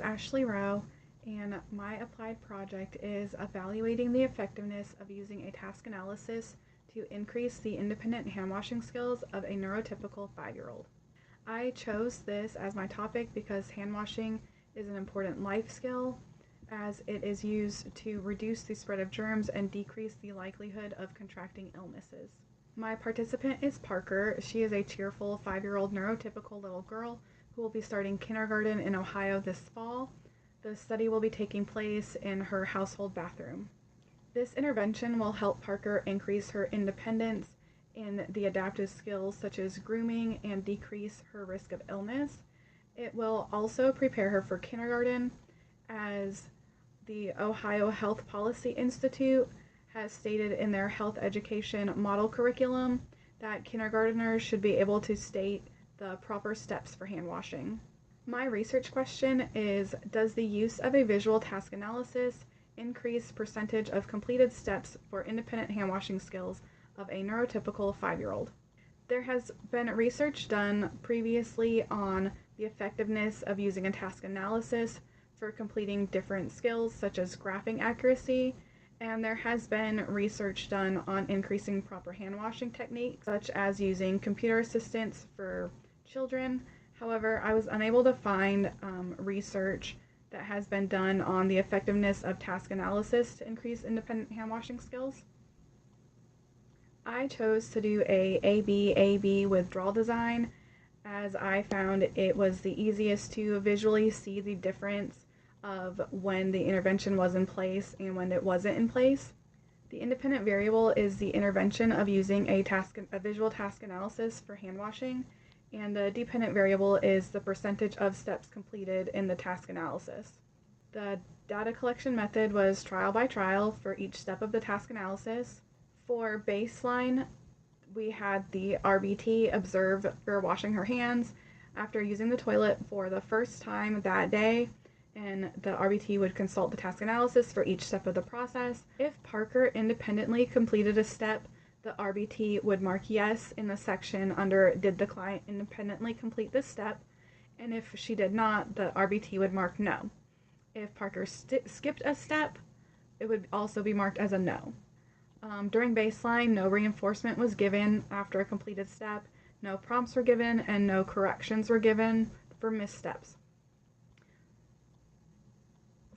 Ashley Rowe, and my applied project is evaluating the effectiveness of using a task analysis to increase the independent hand-washing skills of a neurotypical 5-year-old. I chose this as my topic because hand-washing is an important life skill, as it is used to reduce the spread of germs and decrease the likelihood of contracting illnesses. My participant is Parker. She is a cheerful 5-year-old neurotypical little girl who will be starting kindergarten in Ohio this fall. The study will be taking place in her household bathroom. This intervention will help Parker increase her independence in the adaptive skills such as grooming and decrease her risk of illness. It will also prepare her for kindergarten, as the Ohio Health Policy Institute has stated in their health education model curriculum that kindergartners should be able to state the proper steps for hand washing. My research question is, does the use of a visual task analysis increase percentage of completed steps for independent hand washing skills of a neurotypical 5-year-old? There has been research done previously on the effectiveness of using a task analysis for completing different skills such as graphing accuracy, and there has been research done on increasing proper hand washing techniques such as using computer assistance for children. However, I was unable to find research that has been done on the effectiveness of task analysis to increase independent hand washing skills. I chose to do a AB withdrawal design, as I found it was the easiest to visually see the difference of when the intervention was in place and when it wasn't in place. The independent variable is the intervention of using a visual task analysis for hand washing, and the dependent variable is the percentage of steps completed in the task analysis. The data collection method was trial by trial for each step of the task analysis. For baseline, we had the RBT observe her washing her hands after using the toilet for the first time that day, and the RBT would consult the task analysis for each step of the process. If Parker independently completed a step, the RBT would mark yes in the section under did the client independently complete this step, and if she did not, the RBT would mark no. If Parker skipped a step, it would also be marked as a no. During baseline, no reinforcement was given after a completed step, no prompts were given, and no corrections were given for missteps.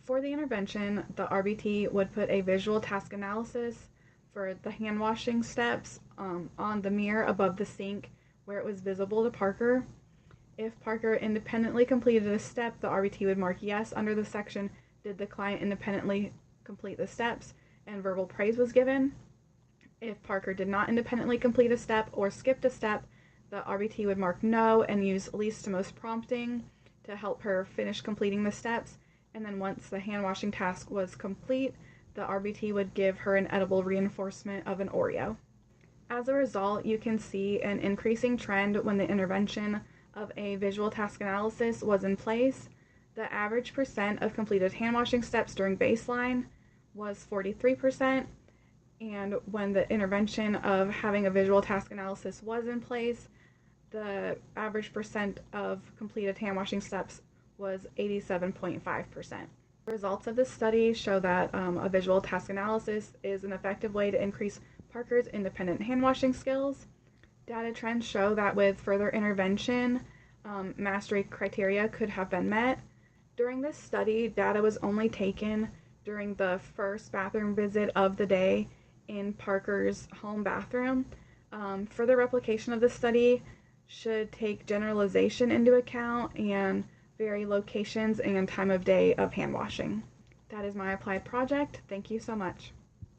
For the intervention, the RBT would put a visual task analysis for the hand washing steps on the mirror above the sink where it was visible to Parker. If Parker independently completed a step, the RBT would mark yes under the section did the client independently complete the steps, and verbal praise was given. If Parker did not independently complete a step or skipped a step, the RBT would mark no and use least to most prompting to help her finish completing the steps. And then once the hand washing task was complete, the RBT would give her an edible reinforcement of an Oreo. As a result, you can see an increasing trend when the intervention of a visual task analysis was in place. The average percent of completed hand washing steps during baseline was 43%, and when the intervention of having a visual task analysis was in place, the average percent of completed hand washing steps was 87.5%. The results of this study show that a visual task analysis is an effective way to increase Parker's independent hand washing skills. Data trends show that with further intervention, mastery criteria could have been met. During this study, data was only taken during the first bathroom visit of the day in Parker's home bathroom. Further replication of this study should take generalization into account and vary locations and time of day of hand washing. That is my applied project. Thank you so much.